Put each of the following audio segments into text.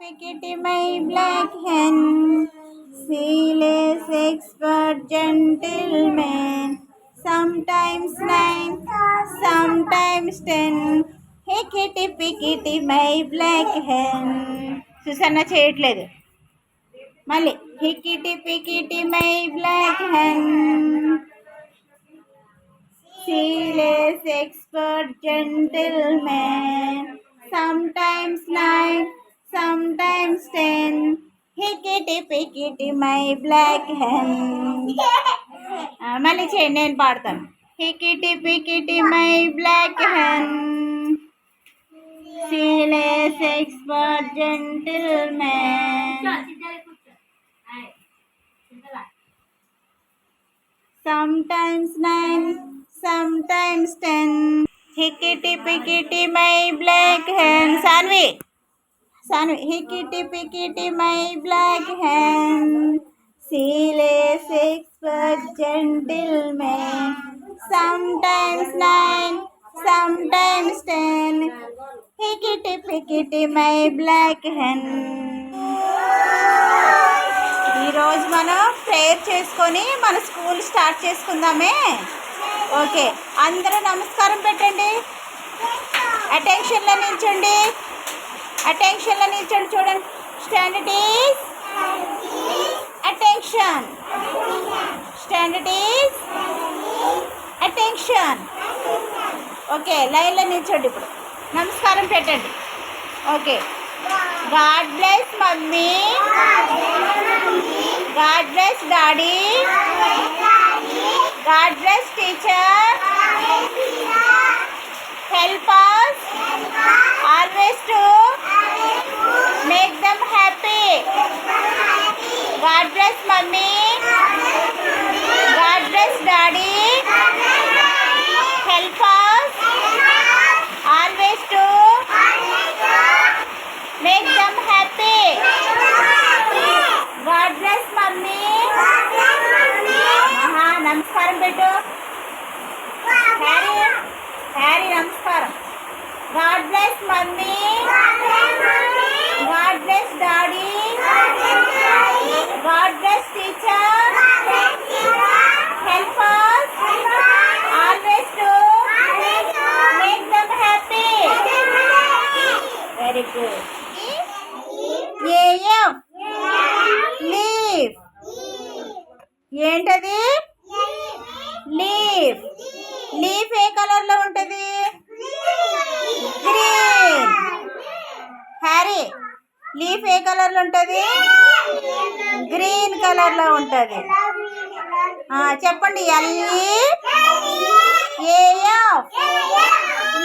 Pickety, my black hen, zealous, expert, gentleman, sometimes 9, sometimes 10. Hickety, pickety, my black hen. Susanna చేయట్లేదు మళ్ళీ. Hickety pickety my black hen, zealous, expert, gentleman, sometimes 9, sometimes 10. Hickety pickety my black hen. మళ్ళీ చేయండి, నేను పాడతాను. Hickety pickety my black hen, zealous, expert, gentleman, sometimes 9, sometimes 10. Hickety pickety my black hen. Sanvi. Hickety pickety my black hen, zealous, expert, gentleman, sometimes 9, sometimes 10. Hickety pickety my black hen. ఈరోజు మనం prayer చేసుకొని మన school start చేసుకుందామే. Okay, అందరూ నమస్కారం పెట్టండి. అటెన్షన్లో నిల్చోండి, అటెన్షన్లో నిల్చోండి. చూడండి, standard is attention, standard is attention. Okay, లైన్లో నిల్చోండి. ఇప్పుడు నమస్కారం పెట్టండి. Okay, God bless mummy, God bless daddy, God bless teacher, help us always to make them happy. God bless mommy, God bless daddy, help us always to make them happy. God bless mommy. నమస్కారం పెట్టు. Harry నమస్కారం. God bless mommy, God bless daddy, God bless teacher, help us always to make them happy. Very good. Leave. ఏంటది? Leave. Leaf ఏ కలర్లో ఉంటుంది? Green. Harry, leaf ఏ కలర్లో ఉంటుంది? Green కలర్లో ఉంటుంది. చెప్పండి.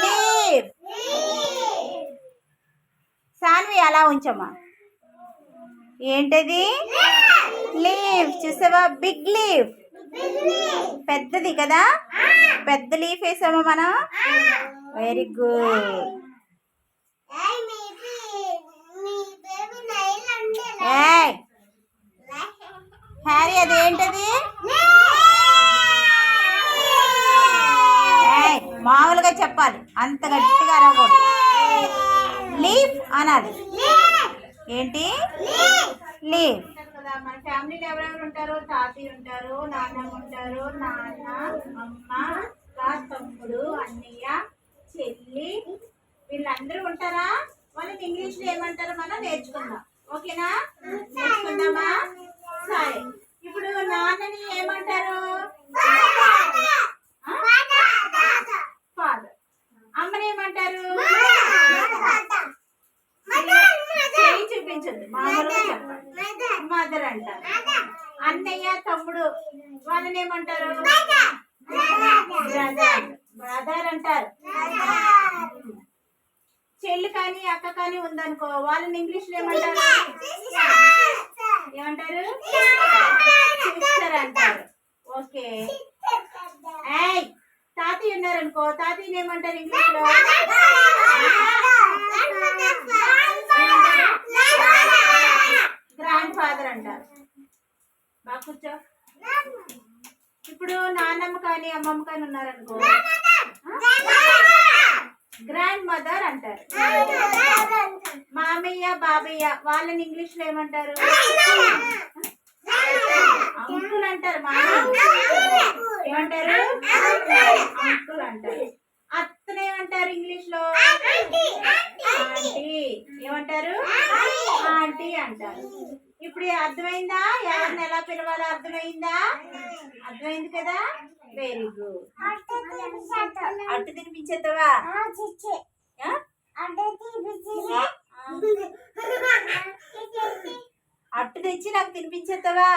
లీఫ్. సాన్వి అలా ఉంచమ్మా. ఏంటది? లీఫ్. చూసావా? బిగ్ లీఫ్, పెద్దది కదా. పెద్ద లీఫ్ వేసామా మనం. Very good. హ్యారీ, అదేంటది? మామూలుగా చెప్పాలి, అంత గట్టిగా అరవకూడదు. లీఫ్ అనాలి. ఏంటి? లీఫ్. మన ఫ్యామిలీలో ఎవరెవరు ఉంటారు? తాతయ్య ఉంటారు, నాన్నమ్మ ఉంటారు, నాన్న, అమ్మ, తమ్ముడు, అన్నయ్య, చెల్లి, వీళ్ళందరూ ఉంటారా? వాళ్ళని ఇంగ్లీష్లో ఏమంటారో మనం నేర్చుకుందాం. ఓకేనా? నేర్చుకుందామా? సరే. ఇప్పుడు నాన్నని ఏమంటారు? ఫాదర్. అమ్మని ఏమంటారు? చూపించండి, మామూలుగా చెప్పండి. మదర్ అంటారు. అన్నయ్య, తమ్ముడు, వాళ్ళని ఏమంటారు? బ్రదర్ అంటారు. చెల్లి కానీ అక్క కానీ ఉందనుకో, వాళ్ళని ఇంగ్లీష్లో ఏమంటారు? సిస్టర్ అంటారు. ఓకే. తాతయ్య ఉన్నారనుకో, తాతయ్యని ఏమంటారు ఇంగ్లీష్లో? గ్రాండ్ ఫాదర్ అంటారు. బాగా కూర్చో. ఇప్పుడు నాన్నమ్మ కానీ అమ్మమ్మ కానీ ఉన్నారనుకో, గ్రాండ్ మదర్ అంటారు. మామయ్య బాబయ్య వాళ్ళని ఇంగ్లీష్ లో ఏమంటారు? అంకుల్ అంటారు. ఏమంటారు? అంకుల్ అంటారు. అత్తను ఏమంటారు ఇంగ్లీష్ లో? ఆంటీ. ఏమంటారు? ఆంటీ అంటారు. ఇప్పుడు అర్థమైందా? ఎవరిని ఎలా పిలవాలో అర్థమైందా? అర్థమైంది కదా? Very good. అట్టు తినిపించేద్దావా? అట్టు తెచ్చి నాకు తినిపించేద్దావా?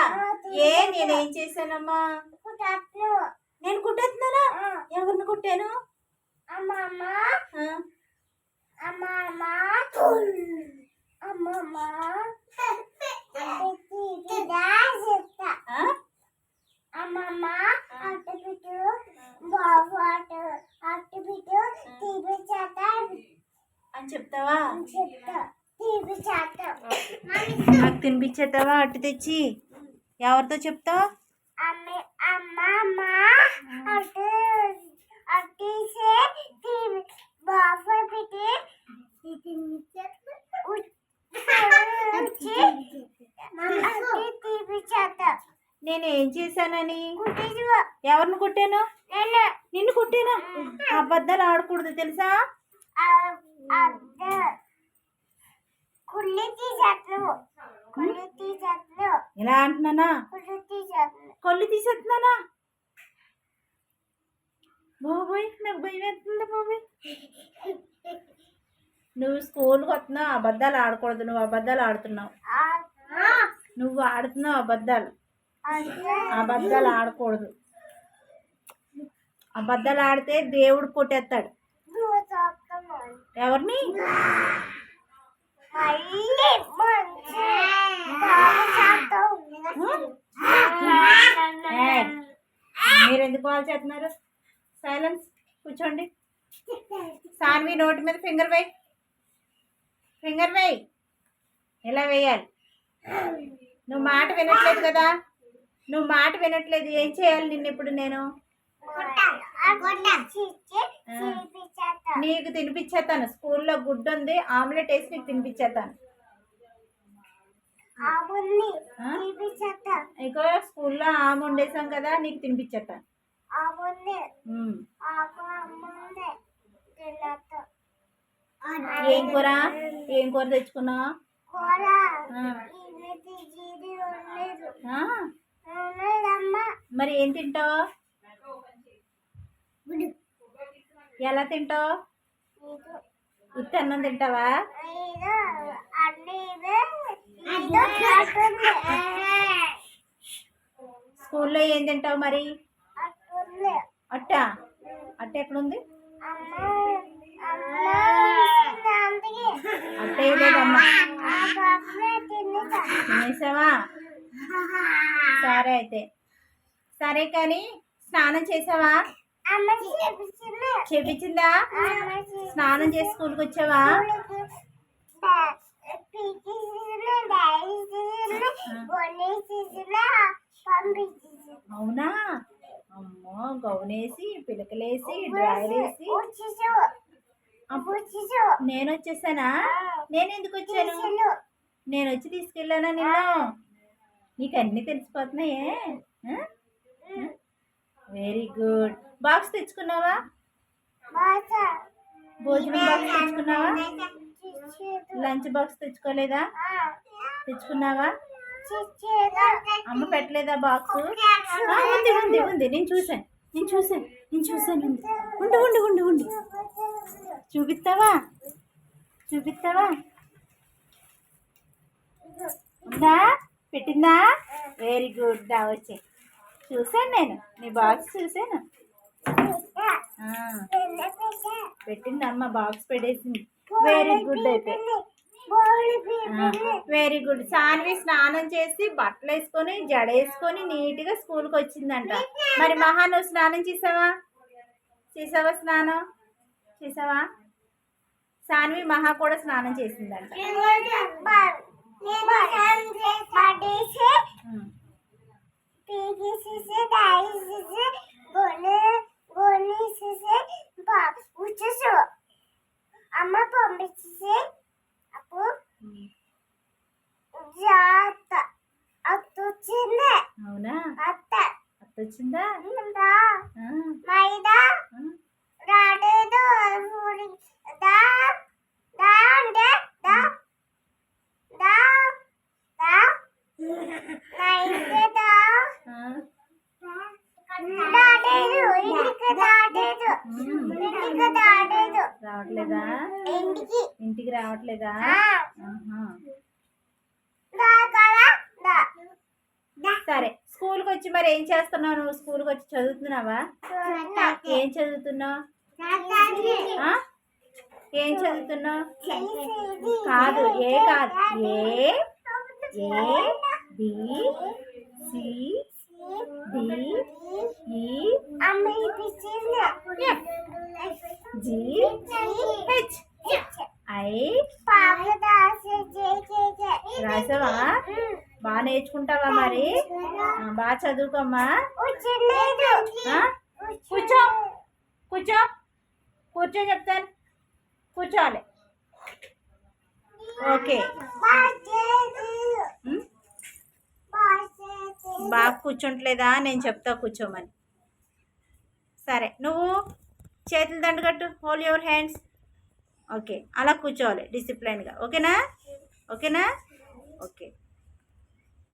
నేనేం చేశానమ్మా? నేను కుట్టేస్తున్నానా? ఎవరిని కుట్టాను? అని చెప్తావా? నాకు తినిపించేద్దావా అట్టు తెచ్చి? ఎవరితో చెప్తావు? నేను ఏం చేశానని? ఎవరిని కుట్టాను? నిన్ను కుట్టాను. అబద్ధాలు ఆడకూడదు తెలుసా? ఇలా అంటున్నానా? కొల్లు తీసేస్తున్నానా? బాబోయ్ నాకు భయం వేస్తుంది బాబోయ్. నువ్వు స్కూల్కి వస్తున్నావు, అబద్ధాలు ఆడకూడదు. నువ్వు అబద్ధాలు ఆడుతున్నావు. నువ్వు ఆడుతున్నావు అబద్ధాలు. అబద్ధాలు ఆడకూడదు. అబద్ధాలు ఆడితే దేవుడు కొట్టేస్తాడు. ఎవరిని? మీరు ఎందుకు కాల్ చేస్తున్నారు? సైలెన్స్. కూర్చోండి. సాన్వి నోటి మీద ఫింగర్ వేయి. ఫింగర్ వేయి. ఎలా వేయాలి? నువ్వు మాట వినట్లేదు కదా? నువ్వు మాట వినట్లేదు. ఏం చేయాలి నిన్ను ఇప్పుడు నేను? నీకు తినిపించేస్తాను. స్కూల్లో గుడ్డు ఉంది, ఆమ్లెట్ వేసి నీకు తినిపించేస్తాను. ఇక స్కూల్లో ఆమె వండేసాం కదా, నీకు తినిపించేస్తాను. ఏం కూర? ఏం కూర తెచ్చుకున్నావు? మరి ఏం తింటావు? ఎలా తింటావు? ఉత్తి అన్నం తింటావా? స్కూల్లో ఏం తింటావు మరి? అట్ట. అట్ట ఎక్కడుంది? అట్ట లేదమ్మా. తినేసావా? సరే అయితే. సరే కానీ స్నానం చేసావా? చెప్పించిందా? స్నానం చేసి స్కూల్కి వచ్చావా? అవునా? అమ్మో, గౌనేసి పిలకలేసి డ్రైవర్ వేసి నేను వచ్చేసానా? నేను ఎందుకు వచ్చాను? నేను వచ్చి తీసుకెళ్ళానా నిన్ను? నీకు అన్నీ తెలిసిపోతున్నాయే. Very good. బాక్స్ తెచ్చుకున్నావా? భోజనం బాక్స్ తెచ్చుకున్నావా? లంచ్ బాక్స్ తెచ్చుకోలేదా? తెచ్చుకున్నావా? అమ్మ పెట్టలేదా బాక్స్? ఉంది ఉంది ఉంది. నేను చూసాను. ఉండు ఉండు ఉండు ఉండు. చూపిస్తావా? ఉందా? పెట్టిందా? Very good. దా వచ్చే. చూసాను నేను నీ బాక్స్ చూసాను. పెట్టింది అమ్మ. బాక్స్ పెట్టేసింది. Very good. అయితే వెరీ గుడ్. సాన్వి స్నానం చేసి బట్టలు వేసుకొని జడ వేసుకొని నీట్గా స్కూల్కి వచ్చిందంట. మరి మహా నువ్వు స్నానం చేసావా? స్నానం చేసావా? సాన్వి మహా కూడా స్నానం చేసిందంట. గుర్తొచ్చిందా? రావట్లేదా? ఇంటికి రావట్లేదా? సరే, స్కూల్కి వచ్చి మరి ఏం చేస్తున్నావు? నువ్వు స్కూల్కి వచ్చి చదువుతున్నావా? ఏం చదువుతున్నావు? ఏం చదువుతున్నావు? కాదు, ఏ కాదు, A B C D E G H I. రాసావా? బాగా నేర్చుకుంటావా? మరి బాగా చదువుకోమ్మా. కూర్చో కూర్చో కూర్చో చెప్తాను. కూర్చోవాలి. ఓకే, బాగా కూర్చోట్లేదా? నేను చెప్తా కూర్చోమని. సరే, నువ్వు చేతులు దండగట్టు. Hold your hands. ఓకే, అలా కూర్చోవాలి డిసిప్లైన్గా. ఓకేనా? ఓకేనా? ఓకే.